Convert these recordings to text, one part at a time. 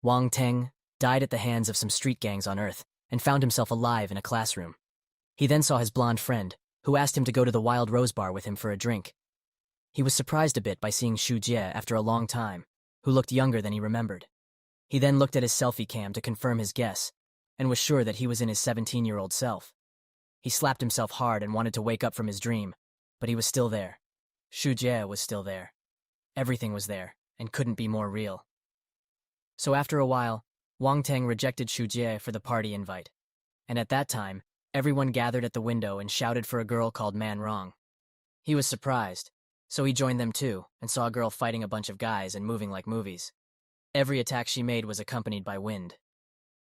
Wang Teng died at the hands of some street gangs on Earth and found himself alive in a classroom. He then saw his blonde friend, who asked him to go to the Wild Rose Bar with him for a drink. He was surprised a bit by seeing Xu Jie after a long time, who looked younger than he remembered. He then looked at his selfie cam to confirm his guess, and was sure that he was in his 17-year-old self. He slapped himself hard and wanted to wake up from his dream, but he was still there. Xu Jie was still there. Everything was there, and couldn't be more real. So after a while, Wang Teng rejected Xu Jie for the party invite, and at that time, everyone gathered at the window and shouted for a girl called Manhua. He was surprised, so he joined them too, and saw a girl fighting a bunch of guys and moving like movies. Every attack she made was accompanied by wind.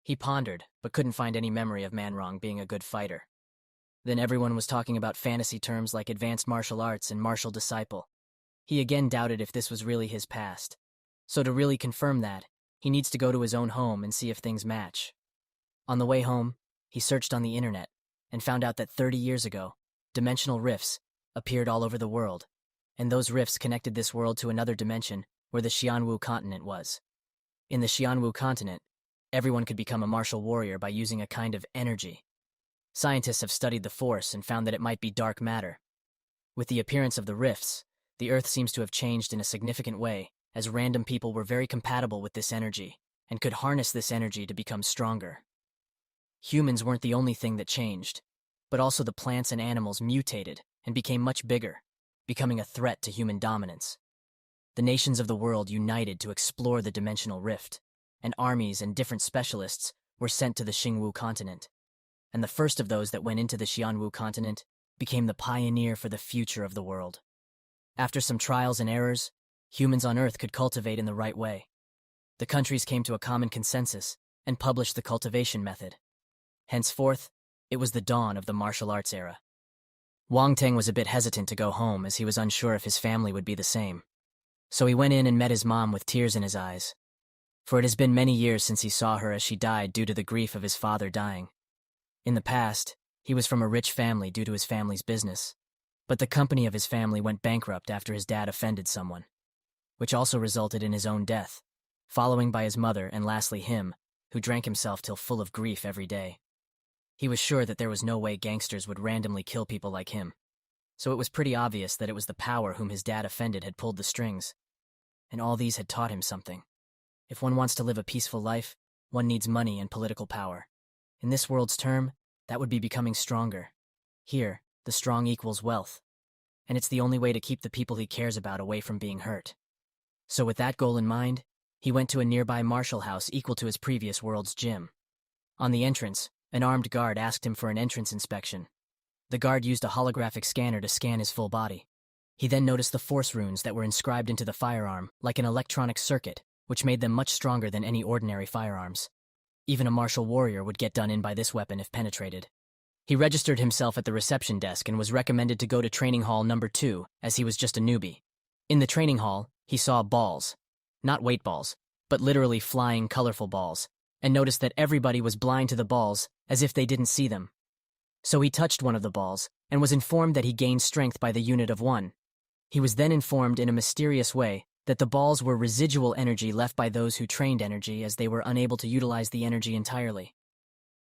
He pondered, but couldn't find any memory of Manhua being a good fighter. Then everyone was talking about fantasy terms like advanced martial arts and martial disciple. He again doubted if this was really his past. So to really confirm that, he needs to go to his own home and see if things match. On the way home, he searched on the internet and found out that 30 years ago, dimensional rifts appeared all over the world, and those rifts connected this world to another dimension where the Xianwu continent was. In the Xianwu continent, everyone could become a martial warrior by using a kind of energy. Scientists have studied the force and found that it might be dark matter. With the appearance of the rifts, the Earth seems to have changed in a significant way, as random people were very compatible with this energy and could harness this energy to become stronger. Humans weren't the only thing that changed, but also the plants and animals mutated and became much bigger, becoming a threat to human dominance. The nations of the world united to explore the dimensional rift, and armies and different specialists were sent to the Xingwu continent. And the first of those that went into the Xianwu continent became the pioneer for the future of the world. After some trials and errors, humans on Earth could cultivate in the right way. The countries came to a common consensus and published the cultivation method. Henceforth, it was the dawn of the martial arts era. Wang Teng was a bit hesitant to go home as he was unsure if his family would be the same. So he went in and met his mom with tears in his eyes. For it has been many years since he saw her as she died due to the grief of his father dying. In the past, he was from a rich family due to his family's business, but the company of his family went bankrupt after his dad offended someone, which also resulted in his own death, following by his mother and lastly him, who drank himself till full of grief every day. He was sure that there was no way gangsters would randomly kill people like him, so it was pretty obvious that it was the power whom his dad offended had pulled the strings, and all these had taught him something. If one wants to live a peaceful life, one needs money and political power. In this world's term, that would be becoming stronger. Here, the strong equals wealth, and it's the only way to keep the people he cares about away from being hurt. So with that goal in mind, he went to a nearby martial house equal to his previous world's gym. On the entrance, an armed guard asked him for an entrance inspection. The guard used a holographic scanner to scan his full body. He then noticed the force runes that were inscribed into the firearm, like an electronic circuit, which made them much stronger than any ordinary firearms. Even a martial warrior would get done in by this weapon if penetrated. He registered himself at the reception desk and was recommended to go to training hall number 2, as he was just a newbie. In the training hall, he saw balls. Not weight balls, but literally flying, colorful balls, and noticed that everybody was blind to the balls, as if they didn't see them. So he touched one of the balls, and was informed that he gained strength by the unit of 1. He was then informed in a mysterious way that the balls were residual energy left by those who trained energy as they were unable to utilize the energy entirely.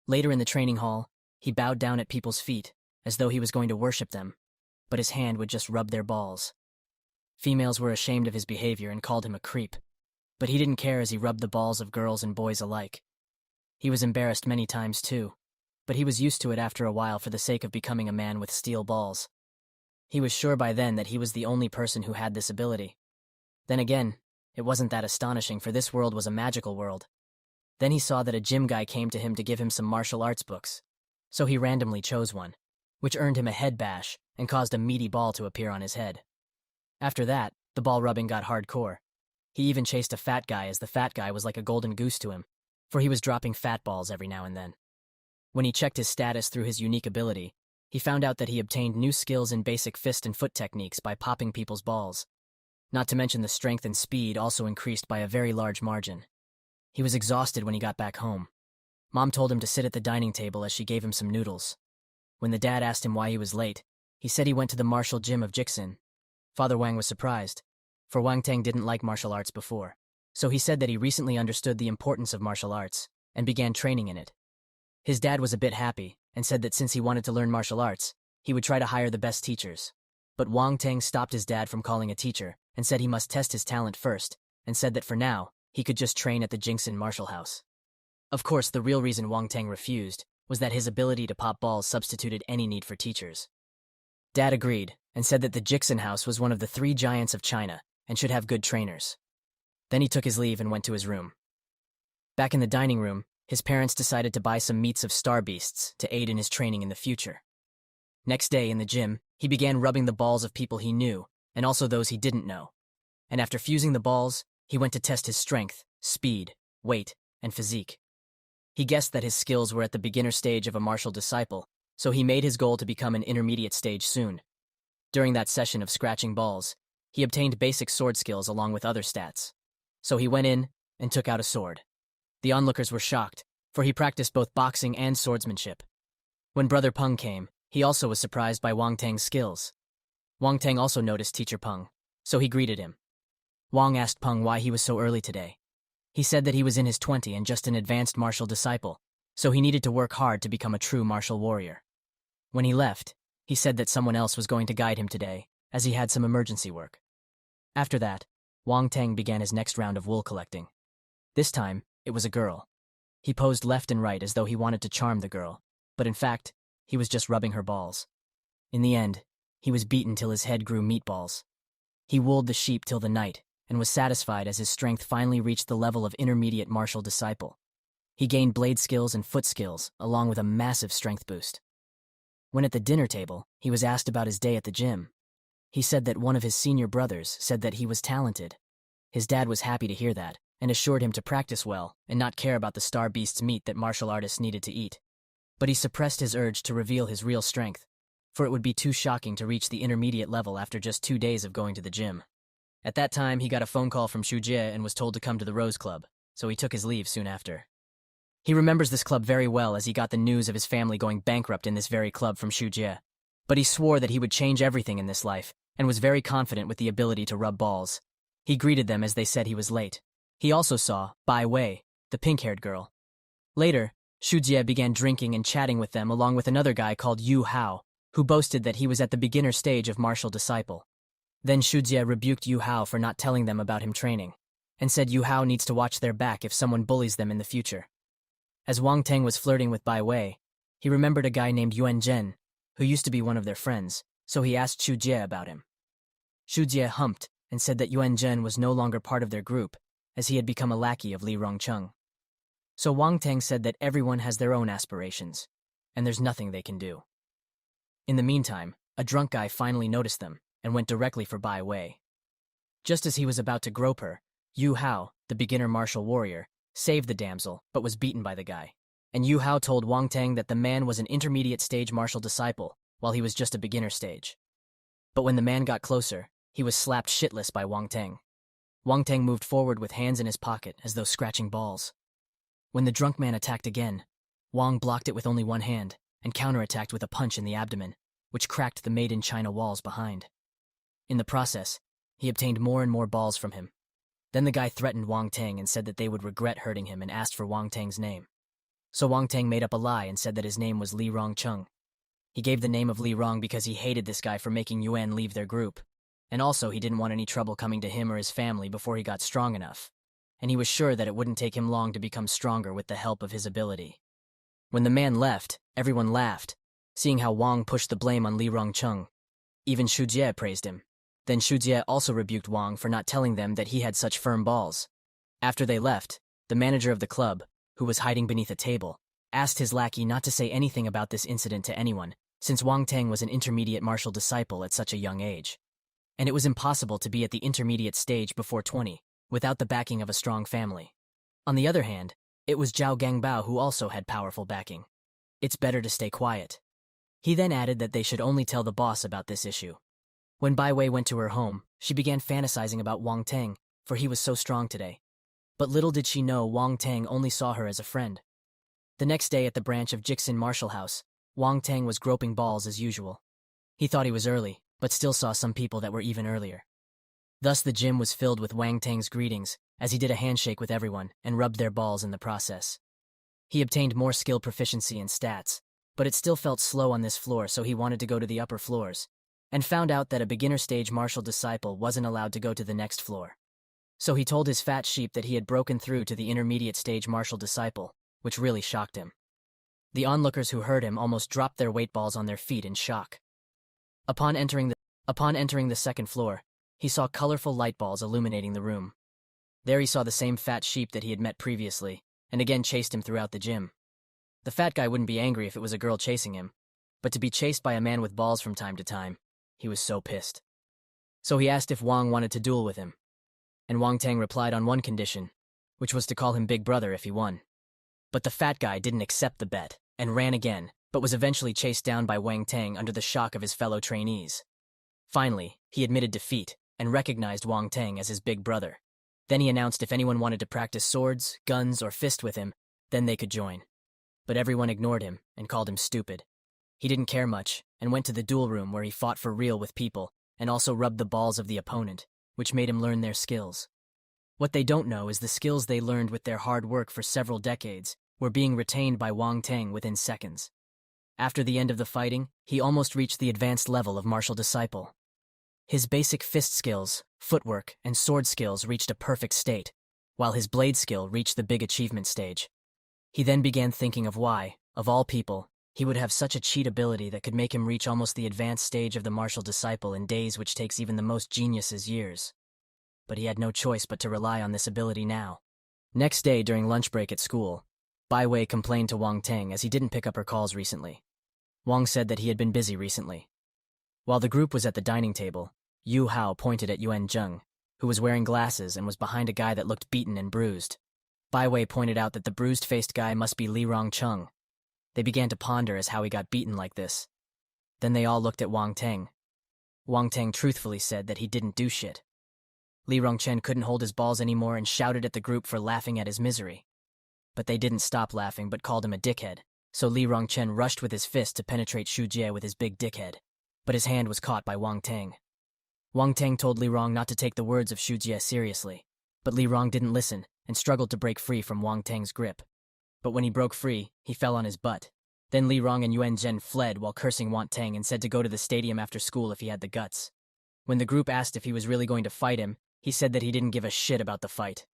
Later in the training hall, he bowed down at people's feet, as though he was going to worship them, but his hand would just rub their balls. Females were ashamed of his behavior and called him a creep, but he didn't care as he rubbed the balls of girls and boys alike. He was embarrassed many times too, but he was used to it after a while for the sake of becoming a man with steel balls. He was sure by then that he was the only person who had this ability. Then again, it wasn't that astonishing, for this world was a magical world. Then he saw that a gym guy came to him to give him some martial arts books, so he randomly chose one, which earned him a head bash and caused a meaty ball to appear on his head. After that, the ball rubbing got hardcore. He even chased a fat guy, as the fat guy was like a golden goose to him, for he was dropping fat balls every now and then. When he checked his status through his unique ability, he found out that he obtained new skills in basic fist and foot techniques by popping people's balls. Not to mention the strength and speed also increased by a very large margin. He was exhausted when he got back home. Mom told him to sit at the dining table as she gave him some noodles. When the dad asked him why he was late, he said he went to the martial gym of Jixin. Father Wang was surprised, for Wang Teng didn't like martial arts before. So he said that he recently understood the importance of martial arts and began training in it. His dad was a bit happy and said that since he wanted to learn martial arts, he would try to hire the best teachers. But Wang Teng stopped his dad from calling a teacher and said he must test his talent first, and said that for now, he could just train at the Jingxin Martial House. Of course, the real reason Wang Teng refused was that his ability to pop balls substituted any need for teachers. Dad agreed and said that the Jixin House was one of the 3 giants of China and should have good trainers. Then he took his leave and went to his room. Back in the dining room, his parents decided to buy some meats of star beasts to aid in his training in the future. Next day in the gym, he began rubbing the balls of people he knew and also those he didn't know. And after fusing the balls, he went to test his strength, speed, weight, and physique. He guessed that his skills were at the beginner stage of a martial disciple, so he made his goal to become an intermediate stage soon. During that session of scratching balls, he obtained basic sword skills along with other stats. So he went in and took out a sword. The onlookers were shocked, for he practiced both boxing and swordsmanship. When Brother Peng came, he also was surprised by Wang Teng's skills. Wang Teng also noticed Teacher Peng, so he greeted him. Wang asked Peng why he was so early today. He said that he was in his 20s and just an advanced martial disciple, so he needed to work hard to become a true martial warrior. When he left, he said that someone else was going to guide him today, as he had some emergency work. After that, Wang Teng began his next round of wool collecting. This time, it was a girl. He posed left and right as though he wanted to charm the girl, but in fact, he was just rubbing her balls. In the end, he was beaten till his head grew meatballs. He wooled the sheep till the night, and was satisfied as his strength finally reached the level of intermediate martial disciple. He gained blade skills and foot skills, along with a massive strength boost. When at the dinner table, he was asked about his day at the gym. He said that one of his senior brothers said that he was talented. His dad was happy to hear that, and assured him to practice well and not care about the star beast's meat that martial artists needed to eat. But he suppressed his urge to reveal his real strength, for it would be too shocking to reach the intermediate level after just 2 days of going to the gym. At that time, he got a phone call from Xu Jie and was told to come to the Rose Club, so he took his leave soon after. He remembers this club very well as he got the news of his family going bankrupt in this very club from Xu Jie. But he swore that he would change everything in this life and was very confident with the ability to rub balls. He greeted them as they said he was late. He also saw Bai Wei, the pink-haired girl. Later, Xu Jie began drinking and chatting with them along with another guy called Yu Hao, who boasted that he was at the beginner stage of martial disciple. Then Xu Jie rebuked Yu Hao for not telling them about him training, and said Yu Hao needs to watch their back if someone bullies them in the future. As Wang Teng was flirting with Bai Wei, he remembered a guy named Yuan Zhen, who used to be one of their friends, so he asked Xu Jie about him. Xu Jie humped and said that Yuan Zhen was no longer part of their group, as he had become a lackey of Li Rongcheng. So Wang Teng said that everyone has their own aspirations, and there's nothing they can do. In the meantime, a drunk guy finally noticed them and went directly for Bai Wei. Just as he was about to grope her, Yu Hao, the beginner martial warrior, saved the damsel but was beaten by the guy. And Yu Hao told Wang Teng that the man was an intermediate stage martial disciple, while he was just a beginner stage. But when the man got closer, he was slapped shitless by Wang Teng. Wang Teng moved forward with hands in his pocket as though scratching balls. When the drunk man attacked again, Wang blocked it with only one hand and counterattacked with a punch in the abdomen, which cracked the made-in-China walls behind. In the process, he obtained more and more balls from him. Then the guy threatened Wang Teng and said that they would regret hurting him and asked for Wang Teng's name. So Wang Teng made up a lie and said that his name was Li Rongcheng. He gave the name of Li Rong because he hated this guy for making Yuan leave their group. And also he didn't want any trouble coming to him or his family before he got strong enough. And he was sure that it wouldn't take him long to become stronger with the help of his ability. When the man left, everyone laughed, seeing how Wang pushed the blame on Li Rongcheng. Even Xu Jie praised him. Then Xu Jie also rebuked Wang for not telling them that he had such firm balls. After they left, the manager of the club, who was hiding beneath a table, asked his lackey not to say anything about this incident to anyone, since Wang Teng was an intermediate martial disciple at such a young age. And it was impossible to be at the intermediate stage before 20, without the backing of a strong family. On the other hand, it was Zhao Gangbao who also had powerful backing. It's better to stay quiet. He then added that they should only tell the boss about this issue. When Bai Wei went to her home, she began fantasizing about Wang Teng, for he was so strong today. But little did she know Wang Teng only saw her as a friend. The next day at the branch of Jixin Martial House, Wang Teng was groping balls as usual. He thought he was early, but still saw some people that were even earlier. Thus the gym was filled with Wang Tang's greetings, as he did a handshake with everyone and rubbed their balls in the process. He obtained more skill proficiency and stats, but it still felt slow on this floor, so he wanted to go to the upper floors, and found out that a beginner stage martial disciple wasn't allowed to go to the next floor. So he told his fat sheep that he had broken through to the intermediate stage martial disciple, which really shocked him. The onlookers who heard him almost dropped their weight balls on their feet in shock. Upon entering the second floor, he saw colorful light balls illuminating the room. There he saw the same fat sheep that he had met previously, and again chased him throughout the gym. The fat guy wouldn't be angry if it was a girl chasing him, but to be chased by a man with balls from time to time, he was so pissed. So he asked if Wang wanted to duel with him, and Wang Tang replied on one condition, which was to call him Big Brother if he won. But the fat guy didn't accept the bet, and ran again, but was eventually chased down by Wang Tang under the shock of his fellow trainees. Finally, he admitted defeat, and recognized Wang Tang as his big brother. Then he announced if anyone wanted to practice swords, guns, or fist with him, then they could join. But everyone ignored him and called him stupid. He didn't care much, and went to the duel room where he fought for real with people, and also rubbed the balls of the opponent, which made him learn their skills. What they don't know is the skills they learned with their hard work for several decades were being retained by Wang Tang within seconds. After the end of the fighting, he almost reached the advanced level of martial disciple. His basic fist skills, footwork, and sword skills reached a perfect state, while his blade skill reached the big achievement stage. He then began thinking of why, of all people, he would have such a cheat ability that could make him reach almost the advanced stage of the martial disciple in days, which takes even the most geniuses years. But he had no choice but to rely on this ability now. Next day, during lunch break at school, Bai Wei complained to Wang Tang as he didn't pick up her calls recently. Wang said that he had been busy recently. While the group was at the dining table, Yu Hao pointed at Yuan Zheng, who was wearing glasses and was behind a guy that looked beaten and bruised. Bai Wei pointed out that the bruised-faced guy must be Li Rongcheng. They began to ponder as how he got beaten like this. Then they all looked at Wang Tang. Wang Tang truthfully said that he didn't do shit. Li Rongchen couldn't hold his balls anymore and shouted at the group for laughing at his misery. But they didn't stop laughing but called him a dickhead, so Li Rongchen rushed with his fist to penetrate Xu Jie with his big dickhead. But his hand was caught by Wang Tang. Wang Tang told Li Rong not to take the words of Xu Jie seriously, but Li Rong didn't listen and struggled to break free from Wang Tang's grip. But when he broke free, he fell on his butt. Then Li Rong and Yuan Zhen fled while cursing Wang Tang and said to go to the stadium after school if he had the guts. When the group asked if he was really going to fight him, he said that he didn't give a shit about the fight.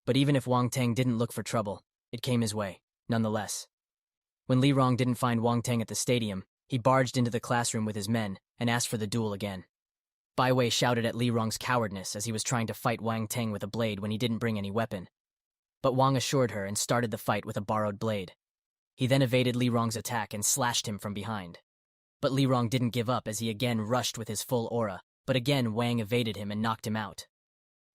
But even if Wang Tang didn't look for trouble, it came his way, nonetheless. When Li Rong didn't find Wang Tang at the stadium, he barged into the classroom with his men and asked for the duel again. Bai Wei shouted at Li Rong's cowardness as he was trying to fight Wang Tang with a blade when he didn't bring any weapon. But Wang assured her and started the fight with a borrowed blade. He then evaded Li Rong's attack and slashed him from behind. But Li Rong didn't give up as he again rushed with his full aura, but again Wang evaded him and knocked him out.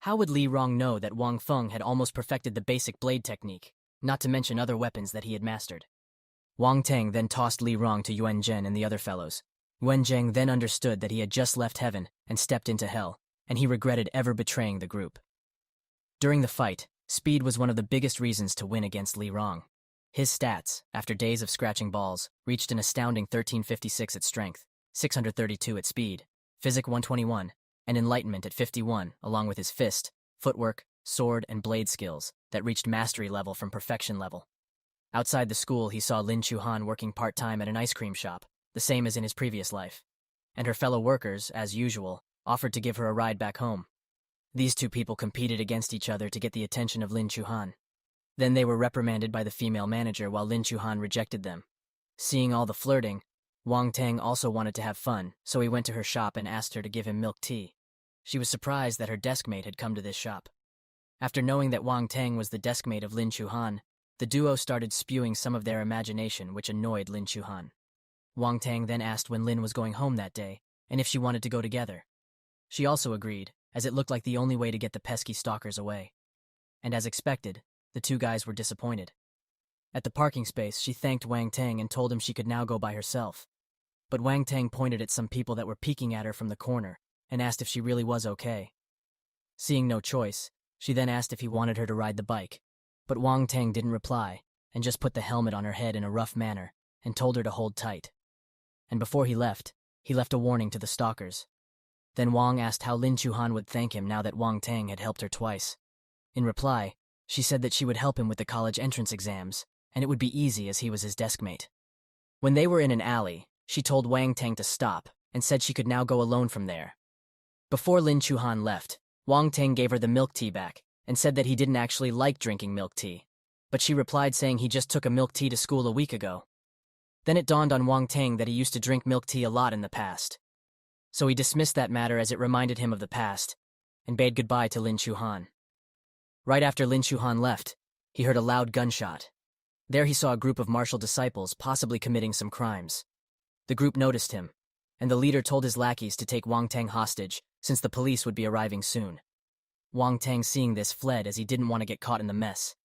How would Li Rong know that Wang Feng had almost perfected the basic blade technique, not to mention other weapons that he had mastered? Wang Tang then tossed Li Rong to Yuan Zhen and the other fellows. Yuan Zheng then understood that he had just left heaven and stepped into hell, and he regretted ever betraying the group. During the fight, speed was one of the biggest reasons to win against Li Rong. His stats, after days of scratching balls, reached an astounding 1356 at strength, 632 at speed, physic 121, and enlightenment at 51, along with his fist, footwork, sword, and blade skills that reached mastery level from perfection level. Outside the school, he saw Lin Chuhan working part-time at an ice cream shop, the same as in his previous life, and her fellow workers, as usual, offered to give her a ride back home. These two people competed against each other to get the attention of Lin Chuhan. Then they were reprimanded by the female manager while Lin Chuhan rejected them. Seeing all the flirting, Wang Tang also wanted to have fun, so he went to her shop and asked her to give him milk tea. She was surprised that her deskmate had come to this shop. After knowing that Wang Tang was the deskmate of Lin Chuhan, the duo started spewing some of their imagination, which annoyed Lin Chuhan. Wang Tang then asked when Lin was going home that day, and if she wanted to go together. She also agreed, as it looked like the only way to get the pesky stalkers away. And as expected, the two guys were disappointed. At the parking space, she thanked Wang Tang and told him she could now go by herself. But Wang Tang pointed at some people that were peeking at her from the corner and asked if she really was okay. Seeing no choice, she then asked if he wanted her to ride the bike. But Wang Tang didn't reply and just put the helmet on her head in a rough manner and told her to hold tight. And before he left a warning to the stalkers. Then Wang asked how Lin Chuhan would thank him now that Wang Tang had helped her twice. In reply, she said that she would help him with the college entrance exams, and it would be easy as he was his desk mate. When they were in an alley, she told Wang Tang to stop and said she could now go alone from there. Before Lin Chuhan left, Wang Tang gave her the milk tea back and said that he didn't actually like drinking milk tea, but she replied saying he just took a milk tea to school a week ago. Then it dawned on Wang Tang that he used to drink milk tea a lot in the past. So he dismissed that matter as it reminded him of the past, and bade goodbye to Lin Chuhan. Right after Lin Chuhan left, he heard a loud gunshot. There he saw a group of martial disciples possibly committing some crimes. The group noticed him, and the leader told his lackeys to take Wang Tang hostage since the police would be arriving soon. Wang Tang, seeing this, fled as he didn't want to get caught in the mess,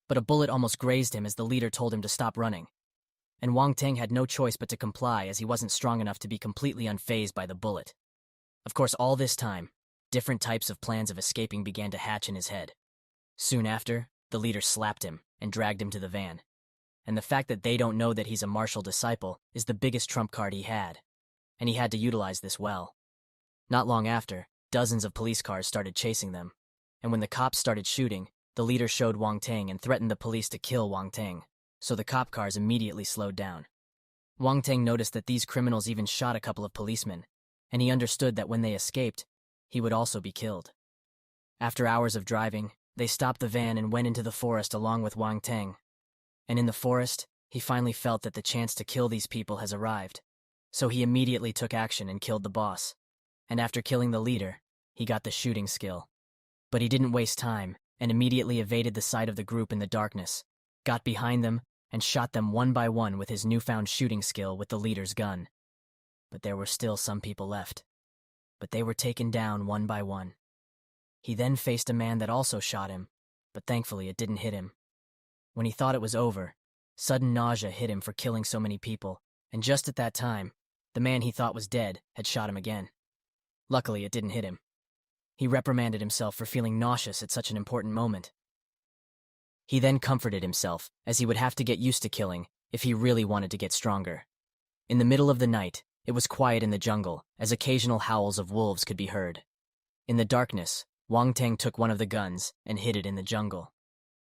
but a bullet almost grazed him as the leader told him to stop running. And Wang Tang had no choice but to comply as he wasn't strong enough to be completely unfazed by the bullet. Of course, all this time, different types of plans of escaping began to hatch in his head. Soon after, the leader slapped him and dragged him to the van. And the fact that they don't know that he's a martial disciple is the biggest trump card he had, and he had to utilize this well. Not long after, dozens of police cars started chasing them, and when the cops started shooting, the leader showed Wang Tang and threatened the police to kill Wang Tang, so the cop cars immediately slowed down. Wang Tang noticed that these criminals even shot a couple of policemen, and he understood that when they escaped, he would also be killed. After hours of driving, they stopped the van and went into the forest along with Wang Tang. And in the forest, he finally felt that the chance to kill these people has arrived. So he immediately took action and killed the boss. And after killing the leader, he got the shooting skill. But he didn't waste time and immediately evaded the sight of the group in the darkness, got behind them, and shot them one by one with his newfound shooting skill with the leader's gun. But there were still some people left. But they were taken down one by one. He then faced a man that also shot him, but thankfully it didn't hit him. When he thought it was over, sudden nausea hit him for killing so many people, and just at that time, the man he thought was dead had shot him again. Luckily, it didn't hit him. He reprimanded himself for feeling nauseous at such an important moment. He then comforted himself, as he would have to get used to killing if he really wanted to get stronger. In the middle of the night, it was quiet in the jungle, as occasional howls of wolves could be heard. In the darkness, Wang Tang took one of the guns and hid it in the jungle.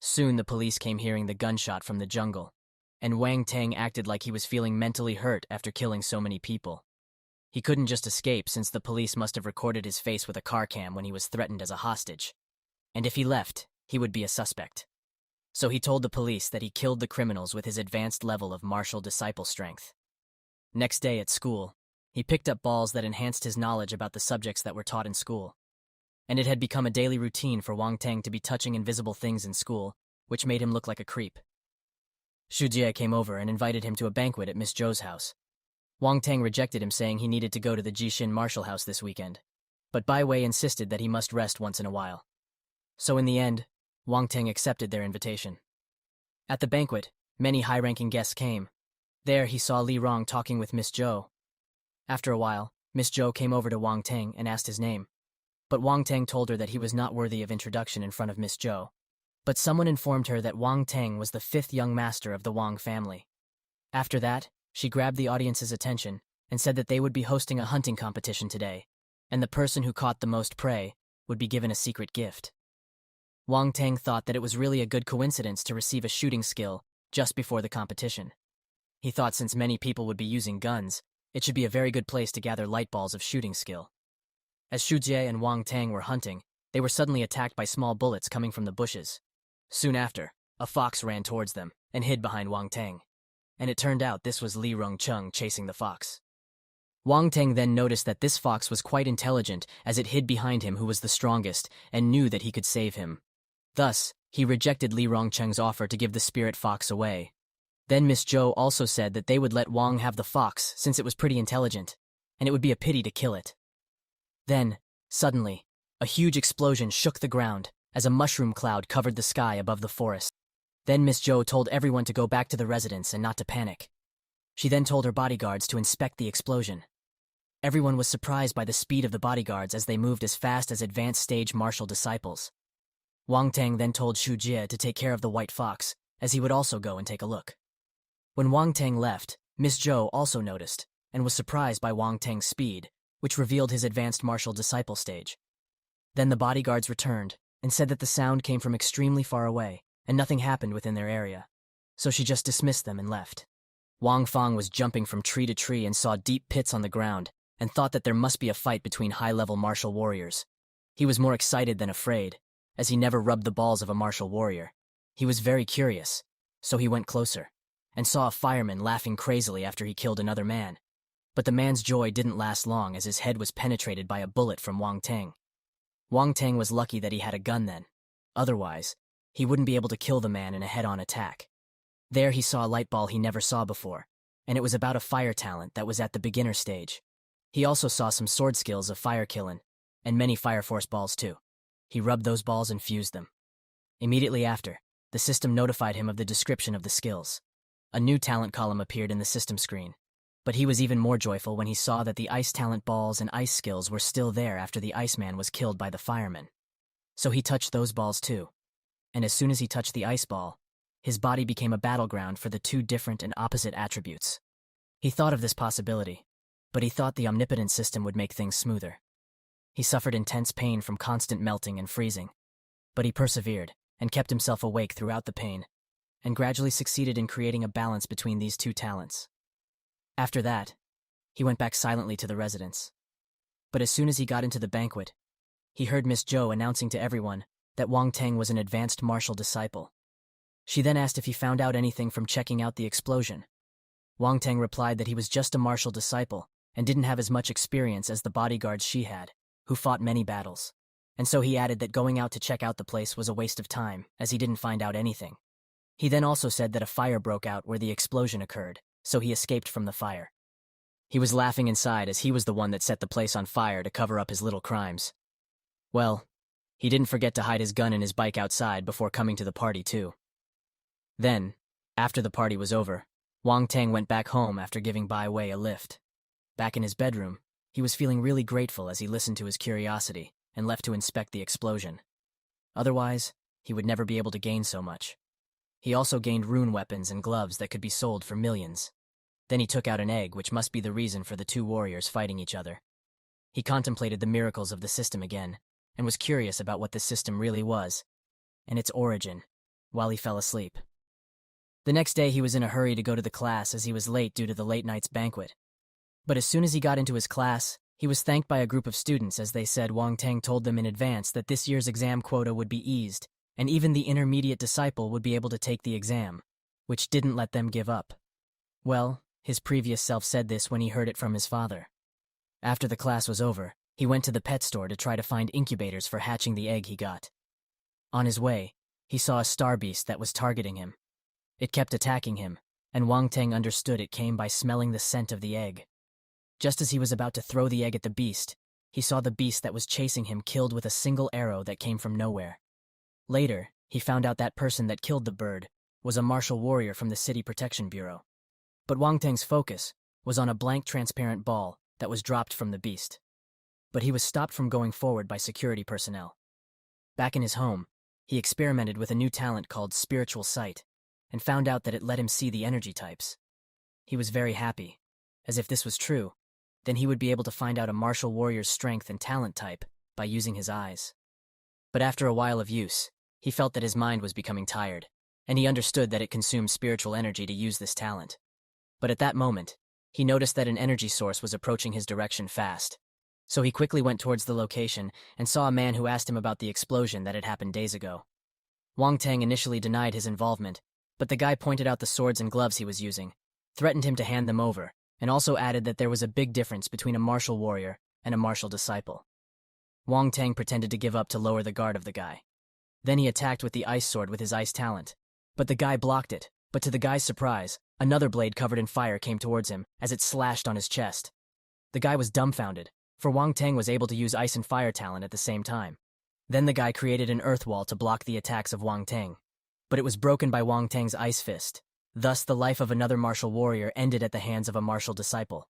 Soon the police came hearing the gunshot from the jungle, and Wang Tang acted like he was feeling mentally hurt after killing so many people. He couldn't just escape since the police must have recorded his face with a car cam when he was threatened as a hostage. And if he left, he would be a suspect. So he told the police that he killed the criminals with his advanced level of martial disciple strength. Next day at school, he picked up balls that enhanced his knowledge about the subjects that were taught in school. And it had become a daily routine for Wang Tang to be touching invisible things in school, which made him look like a creep. Xu Jie came over and invited him to a banquet at Miss Zhou's house. Wang Tang rejected him, saying he needed to go to the Jixin Martial House this weekend, but Bai Wei insisted that he must rest once in a while. So in the end, Wang Tang accepted their invitation. At the banquet, many high-ranking guests came. There he saw Li Rong talking with Miss Zhou. After a while, Miss Zhou came over to Wang Tang and asked his name. But Wang Tang told her that he was not worthy of introduction in front of Miss Zhou. But someone informed her that Wang Tang was the 5th young master of the Wang family. After that, she grabbed the audience's attention and said that they would be hosting a hunting competition today, and the person who caught the most prey would be given a secret gift. Wang Tang thought that it was really a good coincidence to receive a shooting skill just before the competition. He thought since many people would be using guns, it should be a very good place to gather light balls of shooting skill. As Xu Jie and Wang Tang were hunting, they were suddenly attacked by small bullets coming from the bushes. Soon after, a fox ran towards them and hid behind Wang Tang. And it turned out this was Li Rongcheng chasing the fox. Wang Tang then noticed that this fox was quite intelligent as it hid behind him who was the strongest and knew that he could save him. Thus, he rejected Li Rongcheng's offer to give the spirit fox away. Then Miss Zhou also said that they would let Wang have the fox since it was pretty intelligent, and it would be a pity to kill it. Then, suddenly, a huge explosion shook the ground as a mushroom cloud covered the sky above the forest. Then Miss Zhou told everyone to go back to the residence and not to panic. She then told her bodyguards to inspect the explosion. Everyone was surprised by the speed of the bodyguards as they moved as fast as advanced stage martial disciples. Wang Tang then told Xu Jie to take care of the white fox, as he would also go and take a look. When Wang Tang left, Miss Zhou also noticed, and was surprised by Wang Tang's speed, which revealed his advanced martial disciple stage. Then the bodyguards returned and said that the sound came from extremely far away and nothing happened within their area, so she just dismissed them and left. Wang Feng was jumping from tree to tree and saw deep pits on the ground and thought that there must be a fight between high-level martial warriors. He was more excited than afraid, as he never rubbed the balls of a martial warrior. He was very curious, so he went closer and saw a fireman laughing crazily after he killed another man. But the man's joy didn't last long as his head was penetrated by a bullet from Wang Teng. Wang Teng was lucky that he had a gun then. Otherwise, he wouldn't be able to kill the man in a head-on attack. There he saw a light ball he never saw before, and it was about a fire talent that was at the beginner stage. He also saw some sword skills of fire killing, and many fire force balls too. He rubbed those balls and fused them. Immediately after, the system notified him of the description of the skills. A new talent column appeared in the system screen, but he was even more joyful when he saw that the ice talent balls and ice skills were still there after the Iceman was killed by the fireman. So he touched those balls too, and as soon as he touched the ice ball, his body became a battleground for the two different and opposite attributes. He thought of this possibility, but he thought the omnipotent system would make things smoother. He suffered intense pain from constant melting and freezing, but he persevered and kept himself awake throughout the pain, and gradually succeeded in creating a balance between these two talents. After that, he went back silently to the residence. But as soon as he got into the banquet, he heard Miss Zhou announcing to everyone that Wang Teng was an advanced martial disciple. She then asked if he found out anything from checking out the explosion. Wang Teng replied that he was just a martial disciple and didn't have as much experience as the bodyguards she had, who fought many battles. And so he added that going out to check out the place was a waste of time, as he didn't find out anything. He then also said that a fire broke out where the explosion occurred, so he escaped from the fire. He was laughing inside as he was the one that set the place on fire to cover up his little crimes. Well, he didn't forget to hide his gun and his bike outside before coming to the party too. Then, after the party was over, Wang Teng went back home after giving Bai Wei a lift. Back in his bedroom, he was feeling really grateful as he listened to his curiosity and left to inspect the explosion. Otherwise, he would never be able to gain so much. He also gained rune weapons and gloves that could be sold for millions. Then he took out an egg, which must be the reason for the two warriors fighting each other. He contemplated the miracles of the system again, and was curious about what the system really was, and its origin, while he fell asleep. The next day he was in a hurry to go to the class as he was late due to the late night's banquet. But as soon as he got into his class, he was thanked by a group of students as they said Wang Teng told them in advance that this year's exam quota would be eased, and even the intermediate disciple would be able to take the exam, which didn't let them give up. Well, his previous self said this when he heard it from his father. After the class was over, he went to the pet store to try to find incubators for hatching the egg he got. On his way, he saw a star beast that was targeting him. It kept attacking him, and Wang Teng understood it came by smelling the scent of the egg. Just as he was about to throw the egg at the beast, he saw the beast that was chasing him killed with a single arrow that came from nowhere. Later, he found out that person that killed the bird was a martial warrior from the City Protection Bureau. But Wang Teng's focus was on a blank transparent ball that was dropped from the beast. But he was stopped from going forward by security personnel. Back in his home, he experimented with a new talent called Spiritual Sight, and found out that it let him see the energy types. He was very happy, as if this was true, then he would be able to find out a martial warrior's strength and talent type by using his eyes. But after a while of use, he felt that his mind was becoming tired, and he understood that it consumed spiritual energy to use this talent. But at that moment, he noticed that an energy source was approaching his direction fast. So he quickly went towards the location and saw a man who asked him about the explosion that had happened days ago. Wang Teng initially denied his involvement, but the guy pointed out the swords and gloves he was using, threatened him to hand them over, and also added that there was a big difference between a martial warrior and a martial disciple. Wang Teng pretended to give up to lower the guard of the guy. Then he attacked with the ice sword with his ice talent, but the guy blocked it, but to the guy's surprise, another blade covered in fire came towards him as it slashed on his chest. The guy was dumbfounded, for Wang Teng was able to use ice and fire talent at the same time. Then the guy created an earth wall to block the attacks of Wang Teng, but it was broken by Wang Teng's ice fist. Thus, the life of another martial warrior ended at the hands of a martial disciple.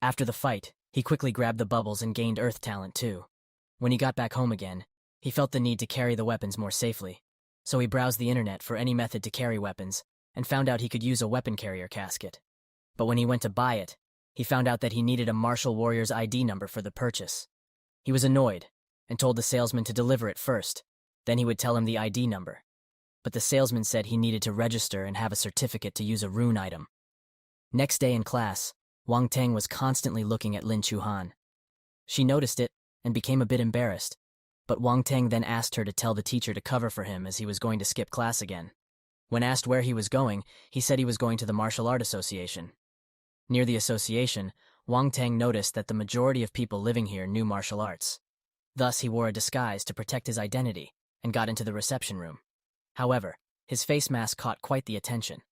After the fight, he quickly grabbed the bubbles and gained earth talent too. When he got back home again, he felt the need to carry the weapons more safely, so he browsed the internet for any method to carry weapons and found out he could use a weapon carrier casket. But when he went to buy it, he found out that he needed a martial warrior's ID number for the purchase. He was annoyed and told the salesman to deliver it first. Then he would tell him the ID number. But the salesman said he needed to register and have a certificate to use a rune item. Next day in class, Wang Teng was constantly looking at Lin Chuhan. She noticed it and became a bit embarrassed, but Wang Teng then asked her to tell the teacher to cover for him as he was going to skip class again. When asked where he was going, he said he was going to the Martial Art Association. Near the association, Wang Teng noticed that the majority of people living here knew martial arts. Thus, he wore a disguise to protect his identity and got into the reception room. However, his face mask caught quite the attention.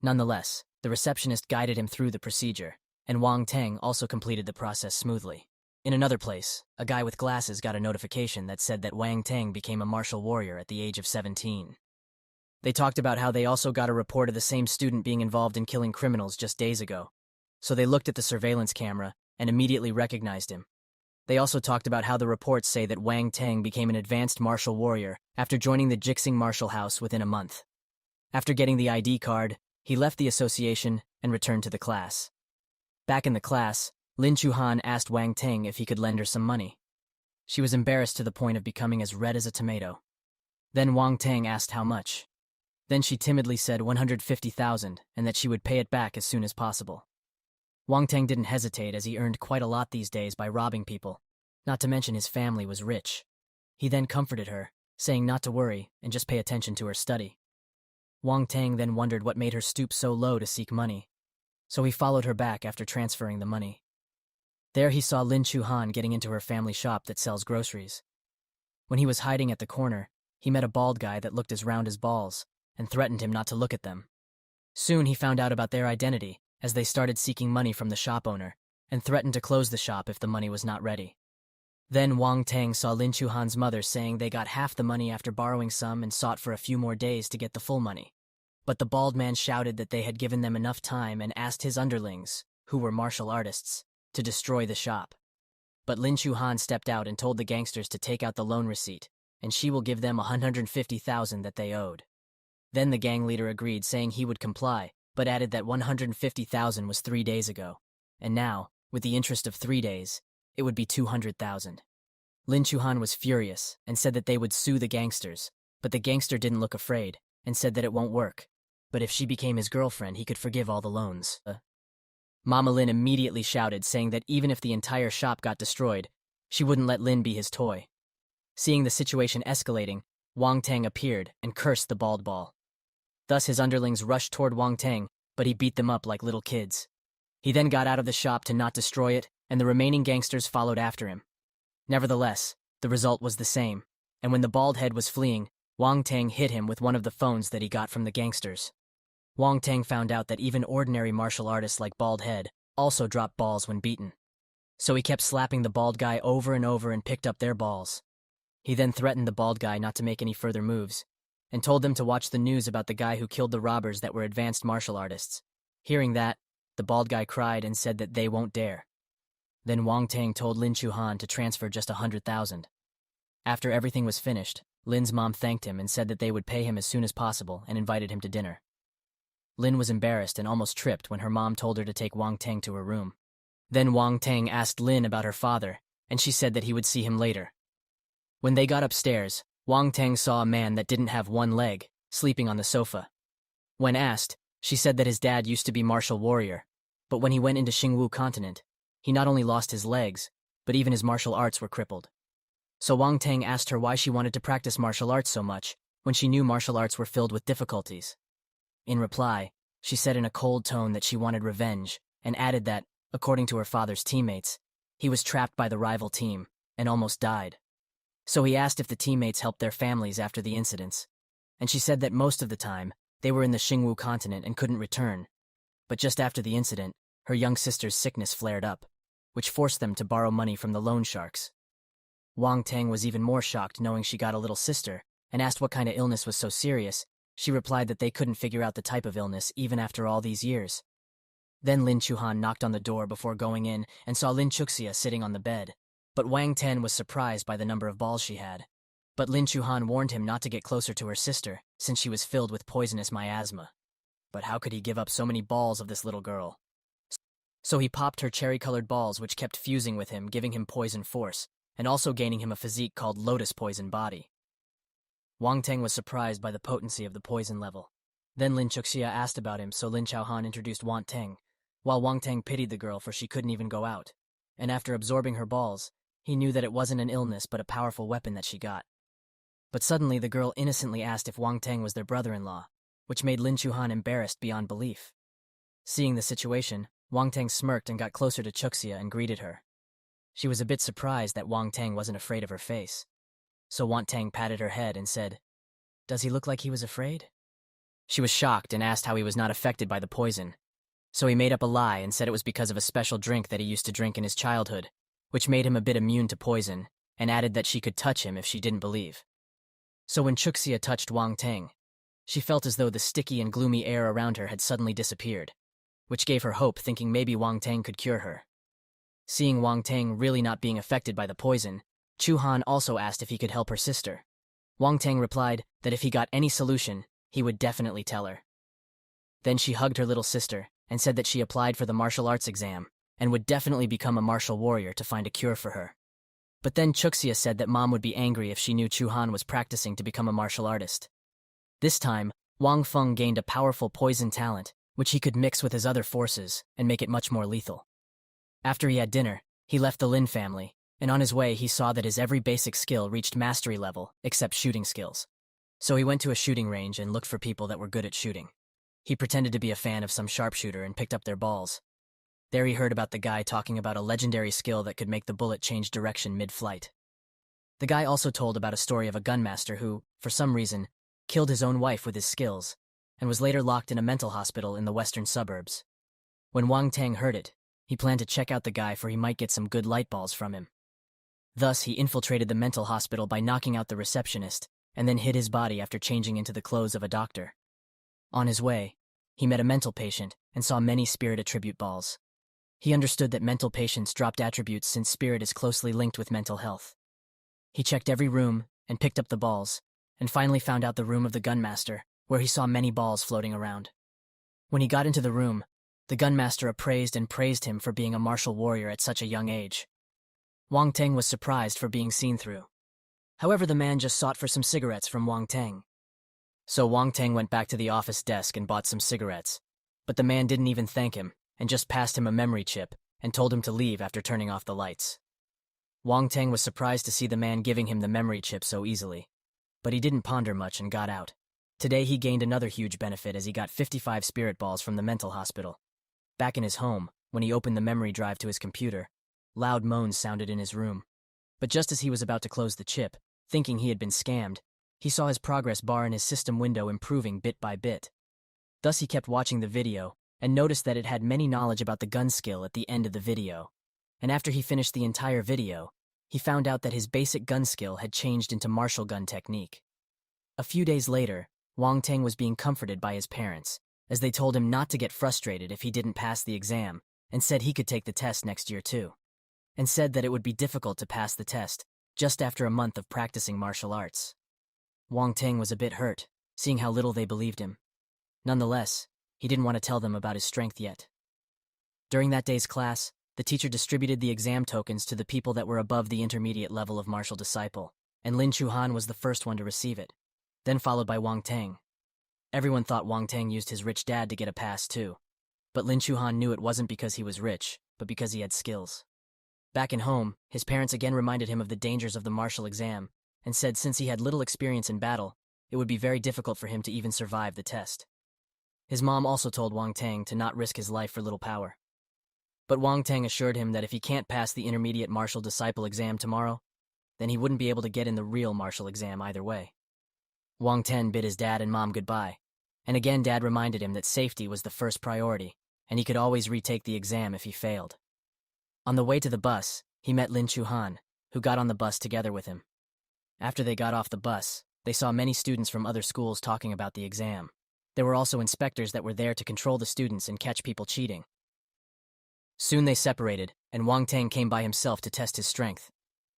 Nonetheless, the receptionist guided him through the procedure, and Wang Teng also completed the process smoothly. In another place, a guy with glasses got a notification that said that Wang Teng became a martial warrior at the age of 17. They talked about how they also got a report of the same student being involved in killing criminals just days ago. So they looked at the surveillance camera and immediately recognized him. They also talked about how the reports say that Wang Teng became an advanced martial warrior after joining the Jixing Martial House within a month. After getting the ID card, he left the association and returned to the class. Back in the class, Lin Chuhan asked Wang Teng if he could lend her some money. She was embarrassed to the point of becoming as red as a tomato. Then Wang Teng asked how much. Then she timidly said 150,000 and that she would pay it back as soon as possible. Wang Teng didn't hesitate as he earned quite a lot these days by robbing people, not to mention his family was rich. He then comforted her, saying not to worry and just pay attention to her study. Wang Teng then wondered what made her stoop so low to seek money, so he followed her back after transferring the money. There he saw Lin Chuhan getting into her family shop that sells groceries. When he was hiding at the corner, he met a bald guy that looked as round as balls and threatened him not to look at them. Soon he found out about their identity as they started seeking money from the shop owner and threatened to close the shop if the money was not ready. Then Wang Teng saw Lin Chuhan's mother saying they got half the money after borrowing some and sought for a few more days to get the full money. But the bald man shouted that they had given them enough time and asked his underlings, who were martial artists, to destroy the shop. But Lin Chuhan stepped out and told the gangsters to take out the loan receipt, and she will give them 150,000 that they owed. Then the gang leader agreed, saying he would comply, but added that 150,000 was 3 days ago, and now, with the interest of 3 days, it would be 200,000. Lin Chuhan was furious and said that they would sue the gangsters, but the gangster didn't look afraid and said that it won't work, but if she became his girlfriend, he could forgive all the loans. Mama Lin immediately shouted, saying that even if the entire shop got destroyed, she wouldn't let Lin be his toy. Seeing the situation escalating, Wang Teng appeared and cursed the bald ball. Thus his underlings rushed toward Wang Teng, but he beat them up like little kids. He then got out of the shop to not destroy it, and the remaining gangsters followed after him. Nevertheless, the result was the same, and when the bald head was fleeing, Wang Teng hit him with one of the phones that he got from the gangsters. Wang Teng found out that even ordinary martial artists like Bald Head also drop balls when beaten. So he kept slapping the bald guy over and over and picked up their balls. He then threatened the bald guy not to make any further moves, and told them to watch the news about the guy who killed the robbers that were advanced martial artists. Hearing that, the bald guy cried and said that they won't dare. Then Wang Teng told Lin Chuhan to transfer just 100,000. After everything was finished, Lin's mom thanked him and said that they would pay him as soon as possible and invited him to dinner. Lin was embarrassed and almost tripped when her mom told her to take Wang Teng to her room. Then Wang Teng asked Lin about her father, and she said that he would see him later. When they got upstairs, Wang Teng saw a man that didn't have one leg, sleeping on the sofa. When asked, she said that his dad used to be martial warrior, but when he went into Xingwu continent, he not only lost his legs, but even his martial arts were crippled. So Wang Teng asked her why she wanted to practice martial arts so much, when she knew martial arts were filled with difficulties. In reply, she said in a cold tone that she wanted revenge, and added that, according to her father's teammates, he was trapped by the rival team and almost died. So he asked if the teammates helped their families after the incidents, and she said that most of the time, they were in the Xingwu continent and couldn't return. But just after the incident, her young sister's sickness flared up, which forced them to borrow money from the loan sharks. Wang Teng was even more shocked knowing she got a little sister, and asked what kind of illness was so serious. She replied that they couldn't figure out the type of illness even after all these years. Then Lin Chuhan knocked on the door before going in and saw Lin Chuxia sitting on the bed. But Wang Teng was surprised by the number of balls she had. But Lin Chuhan warned him not to get closer to her sister, since she was filled with poisonous miasma. But how could he give up so many balls of this little girl? So he popped her cherry-colored balls, which kept fusing with him, giving him poison force, and also gaining him a physique called lotus poison body. Wang Teng was surprised by the potency of the poison level. Then Lin Chuxia asked about him, so Lin Chaohan introduced Wang Teng, while Wang Teng pitied the girl for she couldn't even go out. And after absorbing her balls, he knew that it wasn't an illness but a powerful weapon that she got. But suddenly the girl innocently asked if Wang Teng was their brother-in-law, which made Lin Chuhan embarrassed beyond belief. Seeing the situation, Wang Teng smirked and got closer to Chuxia and greeted her. She was a bit surprised that Wang Teng wasn't afraid of her face. So Wang Teng patted her head and said, "Does he look like he was afraid?" She was shocked and asked how he was not affected by the poison. So he made up a lie and said it was because of a special drink that he used to drink in his childhood, which made him a bit immune to poison, and added that she could touch him if she didn't believe. So when Chuxia touched Wang Teng, she felt as though the sticky and gloomy air around her had suddenly disappeared, which gave her hope, thinking maybe Wang Teng could cure her. Seeing Wang Teng really not being affected by the poison, Chu Han also asked if he could help her sister. Wang Teng replied that if he got any solution, he would definitely tell her. Then she hugged her little sister and said that she applied for the martial arts exam and would definitely become a martial warrior to find a cure for her. But then Chuxia said that Mom would be angry if she knew Chu Han was practicing to become a martial artist. This time, Wang Feng gained a powerful poison talent, which he could mix with his other forces and make it much more lethal. After he had dinner, he left the Lin family, and on his way he saw that his every basic skill reached mastery level, except shooting skills. So he went to a shooting range and looked for people that were good at shooting. He pretended to be a fan of some sharpshooter and picked up their balls. There he heard about the guy talking about a legendary skill that could make the bullet change direction mid-flight. The guy also told about a story of a gunmaster who, for some reason, killed his own wife with his skills, and was later locked in a mental hospital in the western suburbs. When Wang Teng heard it, he planned to check out the guy for he might get some good light balls from him. Thus, he infiltrated the mental hospital by knocking out the receptionist, and then hid his body after changing into the clothes of a doctor. On his way, he met a mental patient and saw many spirit attribute balls. He understood that mental patients dropped attributes since spirit is closely linked with mental health. He checked every room and picked up the balls, and finally found out the room of the gunmaster, where he saw many balls floating around. When he got into the room, the gunmaster appraised and praised him for being a martial warrior at such a young age. Wang Teng was surprised for being seen through. However, the man just sought for some cigarettes from Wang Teng. So Wang Teng went back to the office desk and bought some cigarettes, but the man didn't even thank him and just passed him a memory chip and told him to leave after turning off the lights. Wang Teng was surprised to see the man giving him the memory chip so easily, but he didn't ponder much and got out. Today he gained another huge benefit as he got 55 spirit balls from the mental hospital. Back in his home, when he opened the memory drive to his computer, loud moans sounded in his room. But just as he was about to close the chip, thinking he had been scammed, he saw his progress bar in his system window improving bit by bit. Thus he kept watching the video and noticed that it had many knowledge about the gun skill at the end of the video. And after he finished the entire video, he found out that his basic gun skill had changed into martial gun technique. A few days later, Wang Teng was being comforted by his parents, as they told him not to get frustrated if he didn't pass the exam, and said he could take the test next year too, and said that it would be difficult to pass the test just after a month of practicing martial arts. Wang Teng was a bit hurt, seeing how little they believed him. Nonetheless, he didn't want to tell them about his strength yet. During that day's class, the teacher distributed the exam tokens to the people that were above the intermediate level of martial disciple, and Lin Chuhan was the first one to receive it, then followed by Wang Teng. Everyone thought Wang Teng used his rich dad to get a pass too, but Lin Chuhan knew it wasn't because he was rich, but because he had skills. Back in home, his parents again reminded him of the dangers of the martial exam, and said since he had little experience in battle, it would be very difficult for him to even survive the test. His mom also told Wang Teng to not risk his life for little power. But Wang Teng assured him that if he can't pass the intermediate martial disciple exam tomorrow, then he wouldn't be able to get in the real martial exam either way. Wang Teng bid his dad and mom goodbye, and again Dad reminded him that safety was the first priority, and he could always retake the exam if he failed. On the way to the bus, he met Lin Chuhan, who got on the bus together with him. After they got off the bus, they saw many students from other schools talking about the exam. There were also inspectors that were there to control the students and catch people cheating. Soon they separated, and Wang Teng came by himself to test his strength.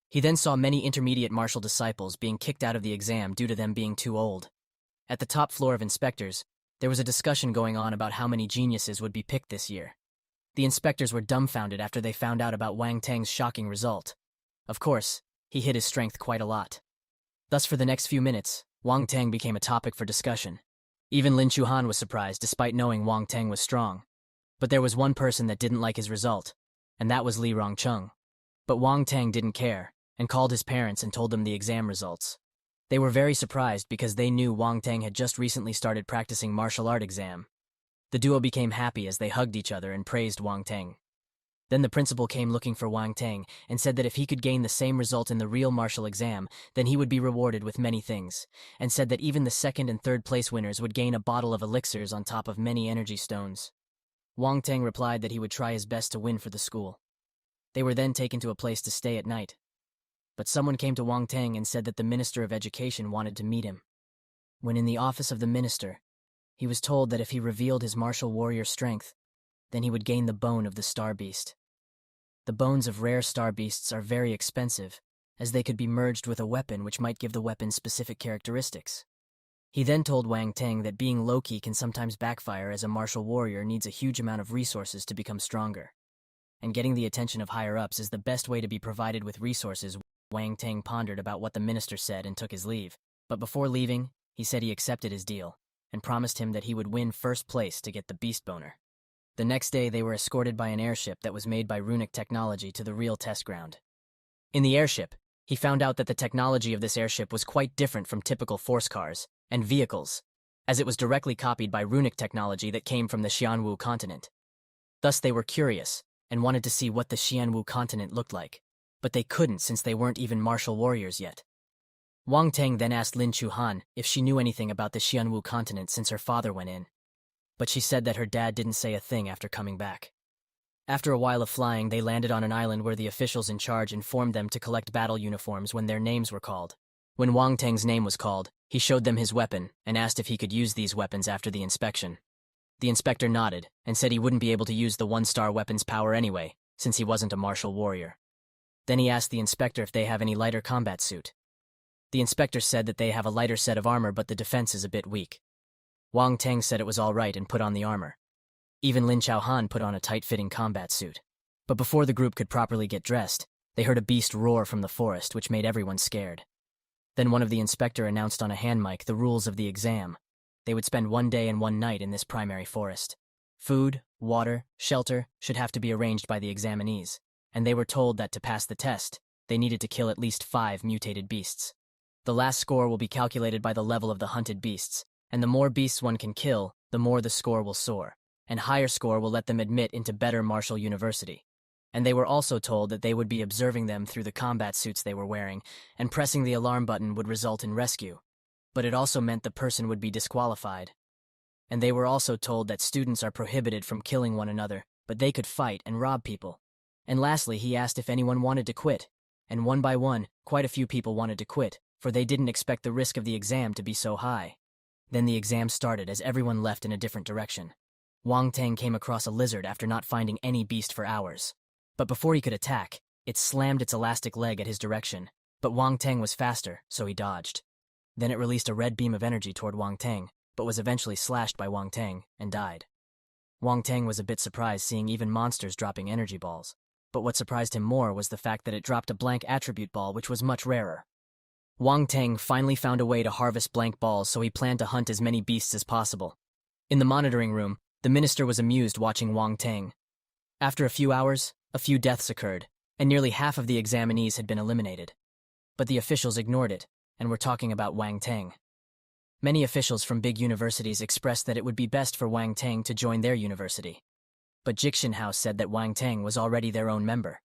He then saw many intermediate martial disciples being kicked out of the exam due to them being too old. At the top floor of inspectors, there was a discussion going on about how many geniuses would be picked this year. The inspectors were dumbfounded after they found out about Wang Tang's shocking result. Of course, he hid his strength quite a lot. Thus for the next few minutes, Wang Tang became a topic for discussion. Even Lin Chuhan was surprised despite knowing Wang Tang was strong. But there was one person that didn't like his result, and that was Li Rongcheng. But Wang Tang didn't care, and called his parents and told them the exam results. They were very surprised because they knew Wang Tang had just recently started practicing martial art exam. The duo became happy as they hugged each other and praised Wang Tang. Then the principal came looking for Wang Tang and said that if he could gain the same result in the real martial exam, then he would be rewarded with many things, and said that even the second and third place winners would gain a bottle of elixirs on top of many energy stones. Wang Tang replied that he would try his best to win for the school. They were then taken to a place to stay at night. But someone came to Wang Tang and said that the Minister of Education wanted to meet him. When in the office of the minister, he was told that if he revealed his martial warrior strength, then he would gain the bone of the star beast. The bones of rare star beasts are very expensive, as they could be merged with a weapon which might give the weapon specific characteristics. He then told Wang Tang that being low-key can sometimes backfire as a martial warrior needs a huge amount of resources to become stronger. And getting the attention of higher-ups is the best way to be provided with resources. Wang Tang pondered about what the minister said and took his leave. But before leaving, he said he accepted his deal, and promised him that he would win first place to get the beast boner. The next day they were escorted by an airship that was made by runic technology to the real test ground. In the airship, he found out that the technology of this airship was quite different from typical force cars and vehicles, as it was directly copied by runic technology that came from the Xianwu continent. Thus they were curious, and wanted to see what the Xianwu continent looked like, but they couldn't since they weren't even martial warriors yet. Wang Tang then asked Lin Chuhan if she knew anything about the Xianwu continent since her father went in, but she said that her dad didn't say a thing after coming back. After a while of flying, they landed on an island where the officials in charge informed them to collect battle uniforms when their names were called. When Wang Tang's name was called, he showed them his weapon and asked if he could use these weapons after the inspection. The inspector nodded and said he wouldn't be able to use the one-star weapon's power anyway, since he wasn't a martial warrior. Then he asked the inspector if they have any lighter combat suit. The inspector said that they have a lighter set of armor, but the defense is a bit weak. Wang Tang said it was all right and put on the armor. Even Lin Chaohan put on a tight-fitting combat suit. But before the group could properly get dressed, they heard a beast roar from the forest, which made everyone scared. Then one of the inspector announced on a hand mic the rules of the exam. They would spend 1 day and 1 night in this primary forest. Food, water, shelter should have to be arranged by the examinees, and they were told that to pass the test, they needed to kill at least 5 mutated beasts. The last score will be calculated by the level of the hunted beasts, and the more beasts one can kill, the more the score will soar, and higher score will let them admit into better martial university. And they were also told that they would be observing them through the combat suits they were wearing, and pressing the alarm button would result in rescue. But it also meant the person would be disqualified. And they were also told that students are prohibited from killing one another, but they could fight and rob people. And lastly, he asked if anyone wanted to quit, and one by one, quite a few people wanted to quit, for they didn't expect the risk of the exam to be so high. Then the exam started as everyone left in a different direction. Wang Tang came across a lizard after not finding any beast for hours. But before he could attack, it slammed its elastic leg at his direction, but Wang Tang was faster, so he dodged. Then it released a red beam of energy toward Wang Tang, but was eventually slashed by Wang Tang and died. Wang Tang was a bit surprised seeing even monsters dropping energy balls, but what surprised him more was the fact that it dropped a blank attribute ball, which was much rarer. Wang Tang finally found a way to harvest blank balls, so he planned to hunt as many beasts as possible. In the monitoring room, the minister was amused watching Wang Tang. After a few hours, a few deaths occurred, and nearly half of the examinees had been eliminated. But the officials ignored it, and were talking about Wang Tang. Many officials from big universities expressed that it would be best for Wang Tang to join their university. But Jixin House said that Wang Tang was already their own member,